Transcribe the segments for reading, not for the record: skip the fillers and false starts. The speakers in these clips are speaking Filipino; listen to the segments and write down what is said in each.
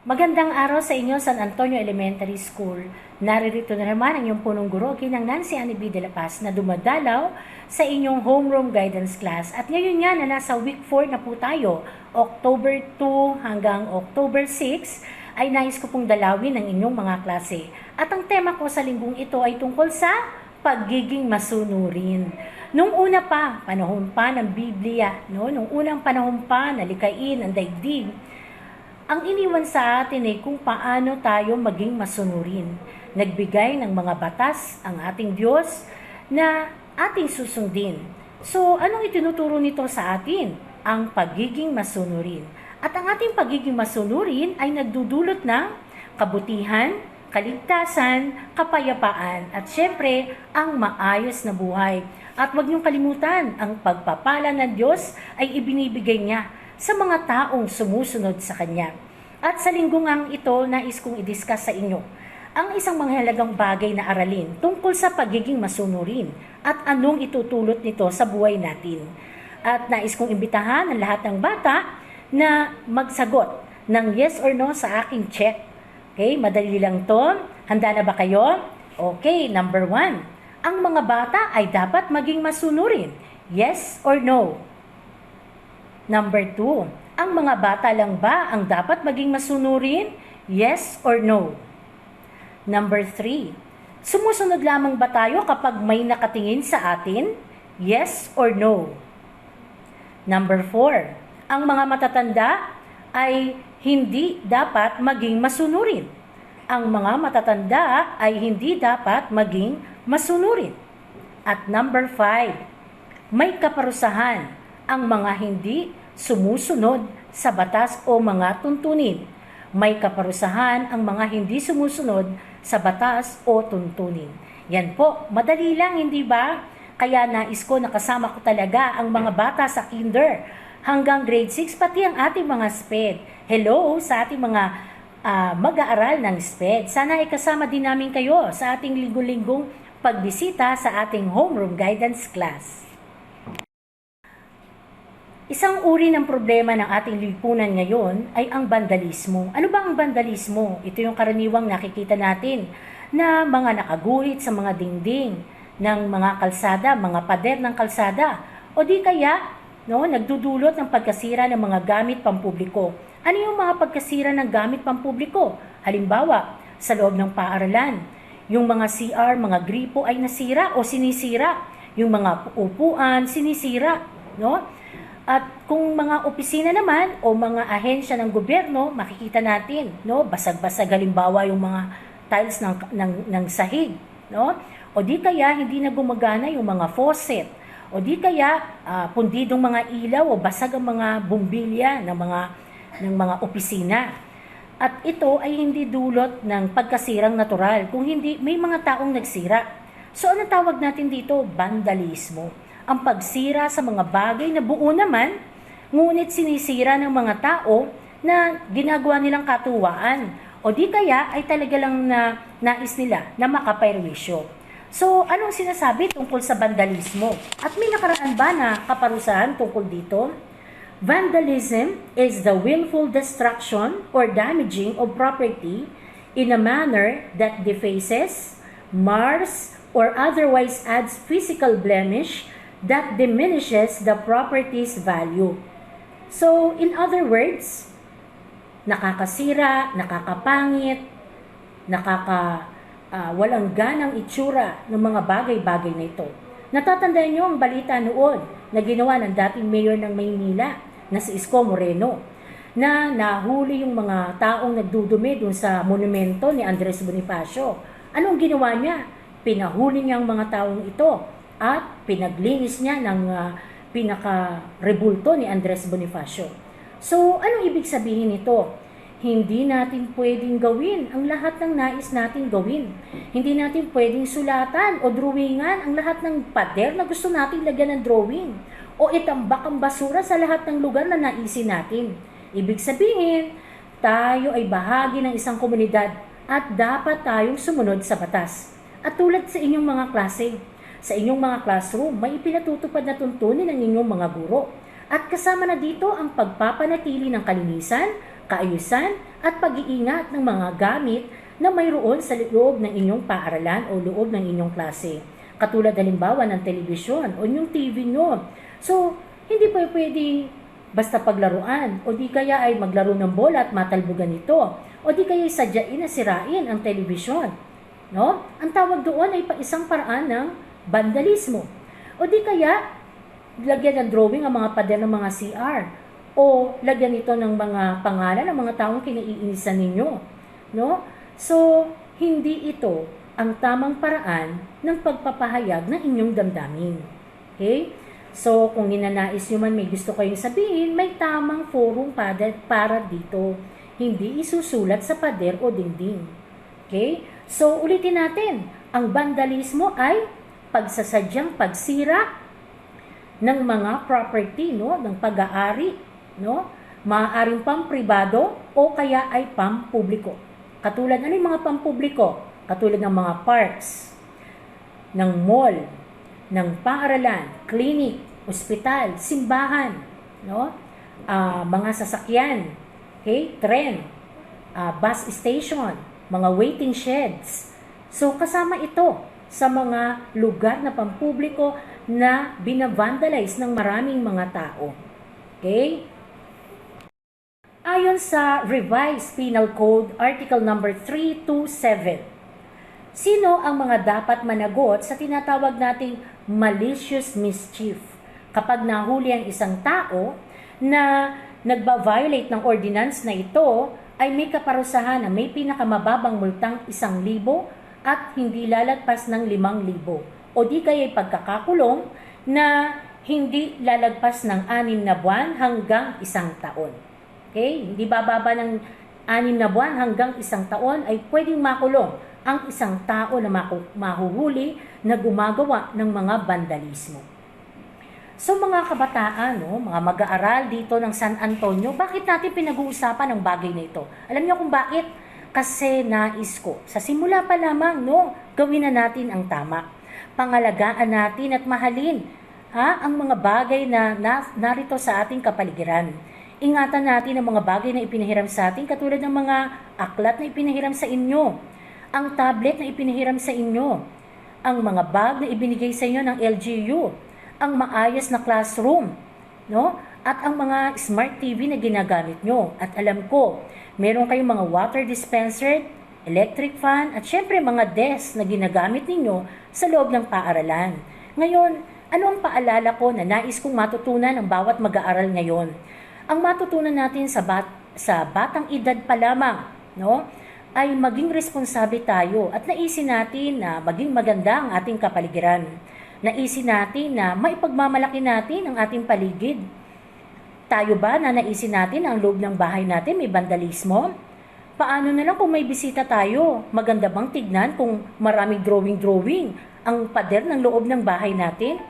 Magandang araw sa inyo, San Antonio Elementary School. Naririto na naman ang iyong punong guro, Ginang Nancy Annie B. De La Paz, na dumadalaw sa inyong homeroom guidance class. At ngayon nga na nasa week 4 na po tayo, October 2 hanggang October 6, ay nais ko pong dalawin ang inyong mga klase. At ang tema ko sa linggong ito ay tungkol sa pagiging masunurin. Nung una pa, panahon pa ng Biblia, nung unang panahon pa na likain ang daigdig, ang iniwan sa atin ay kung paano tayo maging masunurin. Nagbigay ng mga batas ang ating Diyos na ating susundin. So, anong itinuturo nito sa atin? Ang pagiging masunurin. At ang ating pagiging masunurin ay nagdudulot ng kabutihan, kaligtasan, kapayapaan, at syempre, ang maayos na buhay. At huwag niyong kalimutan, ang pagpapala ng Diyos ay ibinibigay niya sa mga taong sumusunod sa Kanya. At sa linggong ang ito, nais kong i-discuss sa inyo ang isang manghalagang bagay na aralin tungkol sa pagiging masunurin at anong itutulot nito sa buhay natin. At nais kong imbitahan ang lahat ng bata na magsagot ng yes or no sa aking check. Okay, madali lang to. Handa na ba kayo? Okay, number 1. Ang mga bata ay dapat maging masunurin. Yes or no? Number 2, ang mga bata lang ba ang dapat maging masunurin? Yes or no? Number 3, sumusunod lamang ba tayo kapag may nakatingin sa atin? Yes or no? Number 4, ang mga matatanda ay hindi dapat maging masunurin. Ang mga matatanda ay hindi dapat maging masunurin. At number 5, may kaparusahan ang mga hindi sumusunod sa batas o mga tuntunin. May kaparusahan ang mga hindi sumusunod sa batas o tuntunin. Yan po, madali lang, hindi ba? Kaya nais ko nakasama ko talaga ang mga bata sa kinder hanggang grade 6, pati ang ating mga SPED. Hello sa ating mga mag-aaral ng SPED. Sana ay kasama din namin kayo sa ating linggo-linggong pagbisita sa ating homeroom guidance class. Isang uri ng problema ng ating lipunan ngayon ay ang vandalismo. Ano ba ang vandalismo? Ito yung karaniwang nakikita natin na mga nakaguhit sa mga dingding ng mga kalsada, mga pader ng kalsada. O di kaya, nagdudulot ng pagkasira ng mga gamit pampubliko. Ano yung mga pagkasira ng gamit pampubliko? Halimbawa, sa loob ng paaralan, yung mga CR, mga gripo ay nasira o sinisira. Yung mga upuan, sinisira. At kung mga opisina naman o mga ahensya ng gobyerno, makikita natin, basag-basag, halimbawa yung mga tiles ng sahig, O di kaya hindi na gumagana yung mga faucet, o di kaya pundidong mga ilaw o basag ang mga bumbilya ng mga opisina. At ito ay hindi dulot ng pagkasirang natural, kung hindi may mga taong nagsira. So ano tawag natin dito? Vandalismo. Ang pagsira sa mga bagay na buo naman, ngunit sinisira ng mga tao na ginagawa nilang katuwaan. O di kaya ay talaga lang na nais nila na makaperwisyo. So, anong sinasabi tungkol sa vandalismo? At may nakaraan ba na kaparusahan tungkol dito? Vandalism is the willful destruction or damaging of property in a manner that defaces, mars, or otherwise adds physical blemish that diminishes the property's value. So, in other words, nakakasira, nakakapangit, walang ganang itsura ng mga bagay-bagay na ito. Natatandaan niyo ang balita noon na ginawa ng dating mayor ng Maynila na si Isko Moreno na nahuli yung mga taong nagdudumi dun sa monumento ni Andres Bonifacio. Anong ginawa niya? Pinahuli niya ang mga taong ito at pinaglinis niya ng pinaka-rebulto ni Andres Bonifacio. So, anong ibig sabihin nito? Hindi natin pwedeng gawin ang lahat ng nais natin gawin. Hindi natin pwedeng sulatan o drawingan ang lahat ng pader na gusto natin lagyan ng drawing. O itambak ang basura sa lahat ng lugar na naisin natin. Ibig sabihin, tayo ay bahagi ng isang komunidad at dapat tayong sumunod sa batas. At tulad sa inyong mga klase, sa inyong mga classroom, may ipinatutupad na tuntunin ng inyong mga guro. At kasama na dito ang pagpapanatili ng kalinisan, kaayusan at pag-iingat ng mga gamit na mayroon sa loob ng inyong paaralan o loob ng inyong klase. Katulad halimbawa ng telebisyon o yung TV nyo. So, hindi pa pwede basta paglaruan o di kaya ay maglaro ng bola at matalbugan ito o di kaya sadyain na sirain ang telebisyon. No? Ang tawag doon ay isang paraan ng vandalismo. O di kaya lagyan ng drawing ang mga pader ng mga CR o lagyan ito ng mga pangalan ng mga taong kinaiinisan ninyo. No? So, hindi ito ang tamang paraan ng pagpapahayag ng inyong damdamin. Okay? So, kung ninanais nyo man may gusto kayong sabihin, may tamang forum para dito. Hindi isusulat sa pader o dingding. Okay? So, ulitin natin. Ang vandalismo ay pagsasadyang pagsira ng mga property, no? Ng pag-aari, no? Maaaring pampribado o kaya ay pampubliko. Katulad, ano yung mga pampubliko? Katulad ng mga parks, ng mall, ng paaralan, clinic, ospital, simbahan, no? Mga sasakyan, okay? Tren, bus station, mga waiting sheds. So, kasama ito sa mga lugar na pampubliko na binavandalize ng maraming mga tao. Okay? Ayon sa Revised Penal Code, Article number 327, sino ang mga dapat managot sa tinatawag nating malicious mischief kapag nahuli ang isang tao na nagba-violate ng ordinance na ito ay may kaparusahan na may pinakamababang multang 1,000 at hindi lalagpas ng 5,000 o di kaya pagkakakulong na hindi lalagpas ng 6 na buwan hanggang 1 taon. Okay? Hindi bababa ng 6 na buwan hanggang 1 taon ay pwedeng makulong ang isang tao na mahuhuli na gumagawa ng mga vandalismo. So mga kabataan, no, mga mag-aaral dito ng San Antonio, bakit natin pinag-uusapan ang bagay na ito? Alam niyo kung bakit? Kasi nais ko, sa simula pa lamang, no, gawin na natin ang tama. Pangalagaan natin at mahalin ang mga bagay na narito sa ating kapaligiran. Ingatan natin ang mga bagay na ipinahiram sa atin, katulad ng mga aklat na ipinahiram sa inyo, ang tablet na ipinahiram sa inyo, ang mga bag na ibinigay sa inyo ng LGU, ang maayos na classroom, no? At ang mga smart TV na ginagamit nyo. At alam ko, meron kayong mga water dispenser, electric fan, at syempre mga desk na ginagamit ninyo sa loob ng paaralan. Ngayon, ano ang paalala ko na nais kong matutunan ng bawat mag-aaral ngayon? Ang matutunan natin sa batang edad pa lamang, no? Ay maging responsable tayo at naisin natin na maging maganda ang ating kapaligiran. Naisin natin na maipagmamalaki natin ang ating paligid. Tayo ba na naisin natin ang loob ng bahay natin may vandalismo? Paano na lang kung may bisita tayo? Maganda bang tignan kung maraming drawing ang pader ng loob ng bahay natin?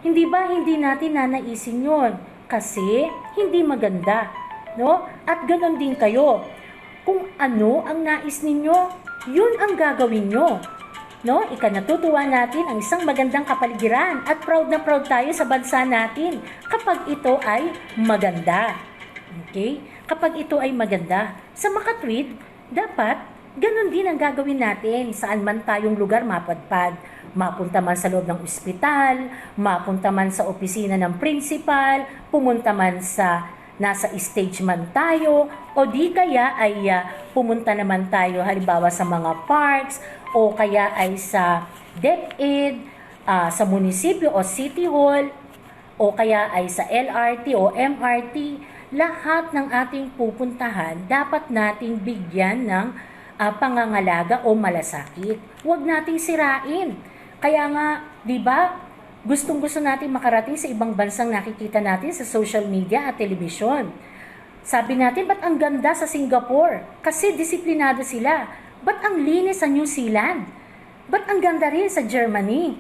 Hindi ba hindi natin nanaisin yun? Kasi hindi maganda, no? At ganoon din kayo. Kung ano ang nais ninyo, yun ang gagawin nyo. No? Ikanatutuwa natin ang isang magandang kapaligiran at proud na proud tayo sa bansa natin kapag ito ay maganda. Okay? Kapag ito ay maganda. Sa makatwid, dapat ganun din ang gagawin natin saan man tayong lugar mapadpad. Mapunta man sa loob ng ospital, mapunta man sa opisina ng principal, pumunta man sa nasa stage man tayo, o di kaya ay pumunta naman tayo halimbawa sa mga parks, o kaya ay sa DepEd, sa munisipyo o city hall, o kaya ay sa LRT o MRT, lahat ng ating pupuntahan dapat nating bigyan ng pangangalaga o malasakit. Huwag nating sirain. Kaya nga, di ba, gustong-gusto natin makarating sa ibang bansang nakikita natin sa social media at telebisyon. Sabi natin, ba't ang ganda sa Singapore? Kasi disiplinado sila. Ba't ang linis sa New Zealand? Ba't ang ganda rin sa Germany?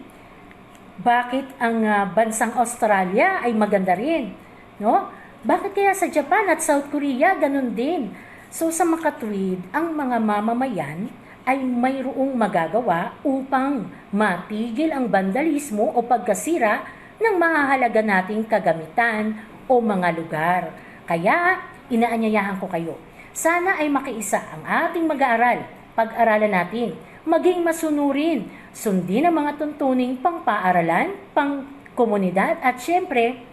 Bakit ang bansang Australia ay maganda rin? No? Bakit kaya sa Japan at South Korea ganun din? So sa makatwid, ang mga mamamayan ay mayroong magagawa upang matigil ang vandalismo o pagkasira ng mahahalaga nating kagamitan o mga lugar. Kaya, inaanyayahan ko kayo. Sana ay makiisa ang ating mag-aaral, pag-aralan natin, maging masunurin, sundin ang mga tuntuning pang-paaralan, pang-komunidad at syempre,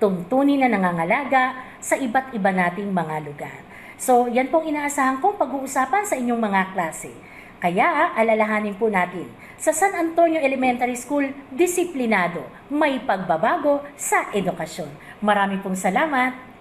tuntunin na nangangalaga sa iba't iba nating mga lugar. So, yan pong inaasahan kong pag-uusapan sa inyong mga klase. Kaya, alalahanin po natin, sa San Antonio Elementary School, disiplinado, may pagbabago sa edukasyon. Maraming pong salamat!